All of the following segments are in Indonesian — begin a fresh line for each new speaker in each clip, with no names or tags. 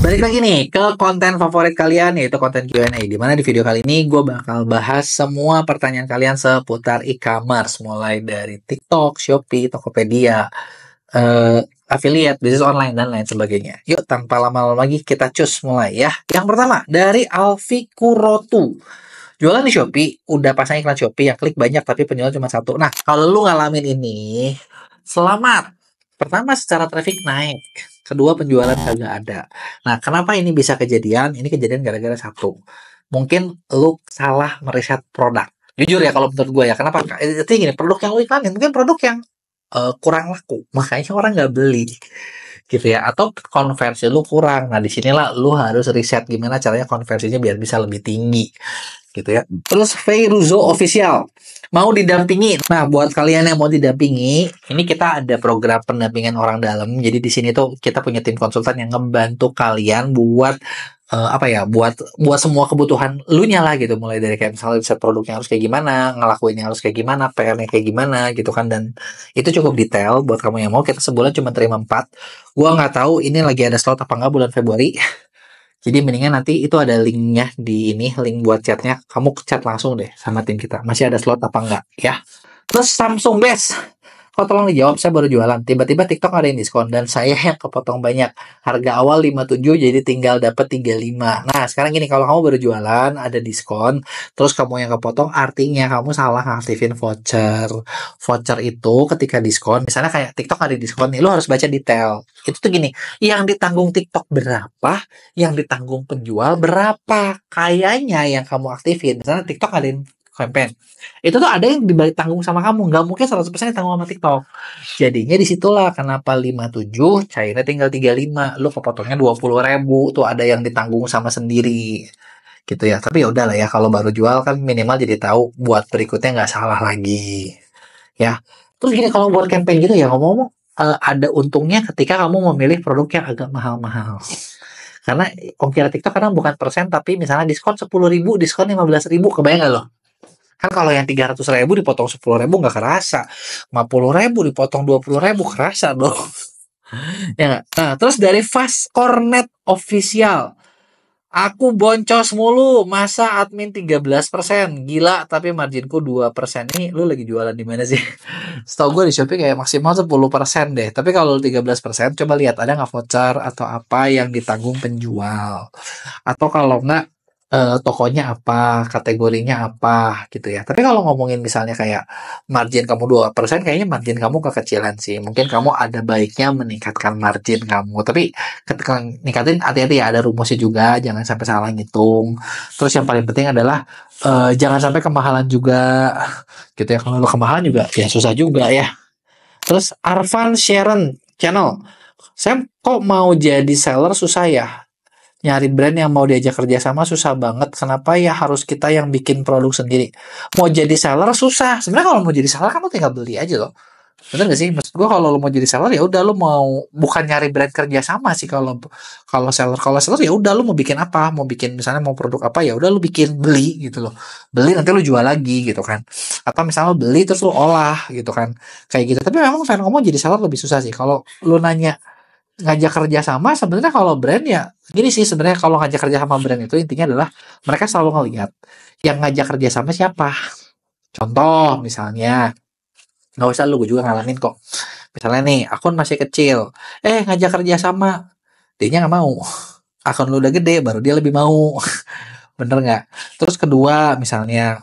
Balik lagi nih ke konten favorit kalian, yaitu konten Q&A. Dimana di video kali ini gue bakal bahas semua pertanyaan kalian seputar e-commerce, mulai dari TikTok, Shopee, Tokopedia, affiliate, bisnis online, dan lain sebagainya. Yuk, tanpa lama-lama lagi kita cus mulai ya. Yang pertama, dari Alfi Kurotu. Jualan di Shopee, udah pasang iklan Shopee, yang klik banyak tapi penjualan cuma satu. Nah, kalau lu ngalamin ini, selamat. Pertama, secara traffic naik. Kedua, penjualan kagak ada. Nah, kenapa ini bisa kejadian? Ini kejadian gara-gara satu. Mungkin lu salah meriset produk. Jujur ya, kalau menurut gue ya. Kenapa? Itu gini, produk yang lu iklanin, mungkin produk yang kurang laku. Makanya orang nggak beli. Gitu ya. Atau konversi lu kurang. Nah, disinilah lu harus riset gimana caranya konversinya biar bisa lebih tinggi. Gitu ya. Terus Feiruzo Official mau didampingi. Nah, buat kalian yang mau didampingi, ini kita ada program pendampingan orang dalam. Jadi di sini tuh kita punya tim konsultan yang ngebantu kalian buat buat semua kebutuhan lu nyala gitu, mulai dari kayak misalnya riset produknya harus kayak gimana, ngelakuinnya harus kayak gimana, PR-nya kayak gimana gitu kan, dan itu cukup detail buat kamu yang mau. Kita sebulan cuma terima 4. Gua nggak tahu ini lagi ada slot apa nggak bulan Februari. Jadi mendingan nanti itu ada linknya di ini, link buat chatnya. Kamu chat langsung deh sama tim kita. Masih ada slot apa enggak ya. Terus Samsung Best. Kok tolong dijawab, saya baru jualan. Tiba-tiba TikTok ada yang diskon dan saya yang kepotong banyak. Harga awal 57 jadi tinggal dapat 35. Nah, sekarang gini, kalau kamu baru jualan ada diskon, terus kamu yang kepotong, artinya kamu salah ngaktifin voucher. Voucher itu ketika diskon, misalnya kayak TikTok ada diskon nih, lu harus baca detail. Itu tuh gini, yang ditanggung TikTok berapa, yang ditanggung penjual berapa. Kayaknya yang kamu aktifin, misalnya TikTok ada campaign, itu tuh ada yang ditanggung sama kamu, nggak mungkin 100% ditanggung sama TikTok. Jadinya disitulah kenapa 57 cairnya tinggal 35, lu kepotongnya 20.000, tuh ada yang ditanggung sama sendiri gitu ya. Tapi ya udahlah ya, kalau baru jual kan minimal jadi tahu buat berikutnya nggak salah lagi ya. Terus gini, kalau buat campaign gitu ya, ngomong-ngomong, ada untungnya ketika kamu memilih produk yang agak mahal-mahal. Karena ongkir TikTok kadang bukan persen, tapi misalnya diskon 10.000, diskon 15.000, kebayang gak lo? Kan kalau yang 300.000 dipotong 10.000 nggak kerasa, 50.000 dipotong 20.000 kerasa dong. Ya nggak? Nah, terus dari Fast Cornet Official, aku boncos mulu, masa admin 13%, gila tapi marginku 2%. Nih lu lagi jualan di mana sih? Setahu gue di Shopee kayak maksimal 10% deh. Tapi kalau 13%, coba lihat ada nggak voucher atau apa yang ditanggung penjual. Atau kalau nggak, tokonya apa, kategorinya apa gitu ya. Tapi kalau ngomongin misalnya kayak margin kamu 2%, kayaknya margin kamu kekecilan sih. Mungkin kamu ada baiknya meningkatkan margin kamu. Tapi ketika ningkatin, hati-hati ya, ada rumusnya juga, jangan sampai salah ngitung. Terus yang paling penting adalah jangan sampai kemahalan juga gitu ya. Kalau kemahalan juga ya susah juga ya. Terus Arvan Sharon Channel, saya kok mau jadi seller susah ya, nyari brand yang mau diajak kerja sama susah banget. Kenapa ya harus kita yang bikin produk sendiri? Mau jadi seller susah. Sebenarnya kalau mau jadi seller kan lo tinggal beli aja loh. Bener gak sih? Maksud gue kalau lo mau jadi seller ya udah, lo mau bukan nyari brand kerja sama sih. Kalau seller ya udah, lo mau bikin apa? Mau bikin misalnya mau produk apa, ya udah lo bikin, beli gitu loh. Beli nanti lo jual lagi gitu kan. Atau misalnya lo beli terus lo olah gitu kan. Kayak gitu. Tapi memang fan ngomong jadi seller lebih susah sih. Kalau lo nanya ngajak kerja sama, sebenarnya kalau brand ya gini sih, sebenarnya kalau ngajak kerja sama brand itu intinya adalah mereka selalu ngelihat yang ngajak kerja sama siapa. Contoh misalnya, nggak usah lu, gue juga ngalamin kok. Misalnya nih, akun masih kecil, ngajak kerja sama, dia nggak mau. Akun lu udah gede, baru dia lebih mau. Bener nggak? Terus kedua misalnya,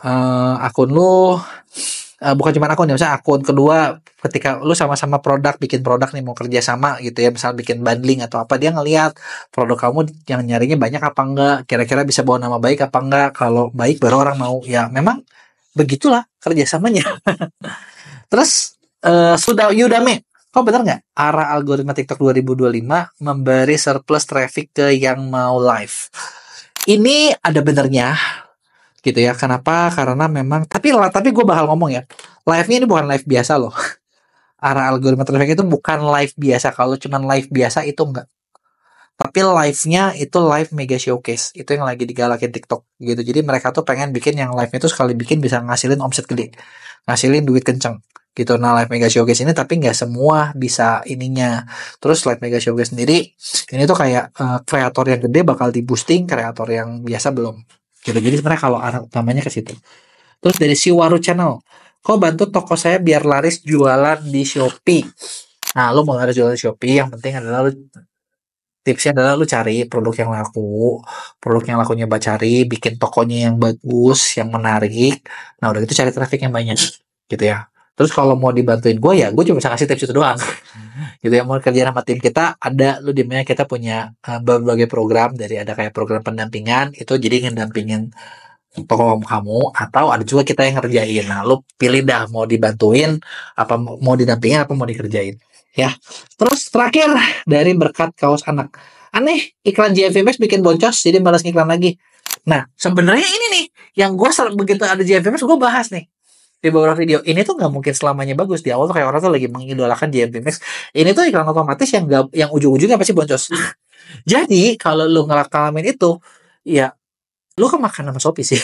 akun lu bukan cuma akun ya, misalnya akun kedua, ketika lu sama-sama bikin produk nih, mau kerja sama gitu ya, misal bikin bundling atau apa, dia ngelihat produk kamu yang nyarinya banyak apa enggak, kira-kira bisa bawa nama baik apa enggak. Kalau baik baru orang mau. Ya memang begitulah kerjasamanya. Terus sudah Udemy, kok bener nggak arah algoritma TikTok 2025 memberi surplus traffic ke yang mau live? Ini ada benernya gitu ya. Kenapa? Karena memang, tapi gue bakal ngomong ya, live-nya ini bukan live biasa loh. Arah algoritma traffic itu bukan live biasa. Kalau cuman live biasa itu enggak. Tapi live-nya itu live mega showcase. Itu yang lagi digalakin TikTok gitu. Jadi mereka tuh pengen bikin yang live-nya tuh sekali bikin bisa ngasilin omset gede, ngasilin duit kenceng gitu. Nah, Live Mega Showcase ini tapi nggak semua bisa ininya. Terus Live Mega Showcase sendiri ini tuh kayak kreator yang gede bakal di boosting, kreator yang biasa belum. Gitu. Jadi sebenarnya kalau arah utamanya ke situ. Terus dari si Waru Channel, kok bantu toko saya biar laris jualan di Shopee. Nah, lu mau laris jualan di Shopee, yang penting adalah tipsnya adalah lu cari produk yang laku nyoba cari, bikin tokonya yang bagus, yang menarik. Nah, udah gitu cari traffic yang banyak, gitu ya. Terus kalau mau dibantuin gue ya, gue cuma bisa kasih tips itu doang. Gitu ya, mau kerja sama tim kita, ada lu di mana kita punya berbagai program, dari ada kayak program pendampingan, itu jadi ngedampingin toko kamu, atau ada juga kita yang ngerjain. Nah, lu pilih dah mau dibantuin, apa mau didampingin, apa mau dikerjain. Ya, terus terakhir dari berkat kaos anak. Aneh, iklan JFMX bikin boncos, jadi malas ngiklan lagi. Nah, sebenarnya ini nih, yang gue begitu ada JFMX, gue bahas nih di beberapa video. Ini tuh nggak mungkin selamanya bagus. Di awal tuh kayak orang tuh lagi mengidolakan JFMX. Ini tuh iklan otomatis yang ujung-ujungnya pasti boncos. Jadi, kalau lu ngalamin itu, ya lu kemakan sama Shopee sih.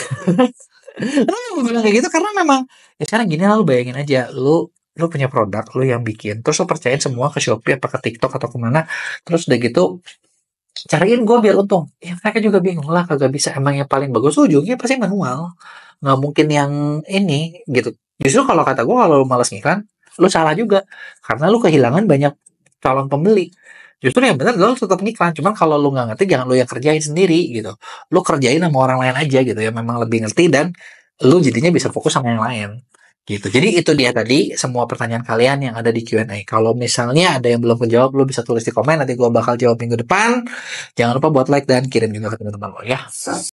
Lu bilang kayak gitu karena memang ya sekarang gini lah, lu bayangin aja, lu punya produk lu yang bikin, terus lu percayain semua ke Shopee apa ke TikTok atau kemana, terus udah gitu cariin gue biar untung. Ya mereka juga bingung lah, kagak bisa, emang yang paling bagus tuh ujungnya pasti manual, nggak mungkin yang ini gitu. Justru kalau kata gue, kalau lu malas ngiklan, lu salah juga, karena lu kehilangan banyak calon pembeli. Justru yang benar lu tetap ngiklan, cuman kalau lu nggak ngerti jangan lu yang kerjain sendiri gitu. Lu kerjain sama orang lain aja gitu ya, memang lebih ngerti, dan lu jadinya bisa fokus sama yang lain gitu. Jadi itu dia tadi semua pertanyaan kalian yang ada di Q&A. Kalau misalnya ada yang belum kejawab, lu bisa tulis di komen, nanti gua bakal jawab minggu depan. Jangan lupa buat like dan kirim juga ke teman-teman lo ya.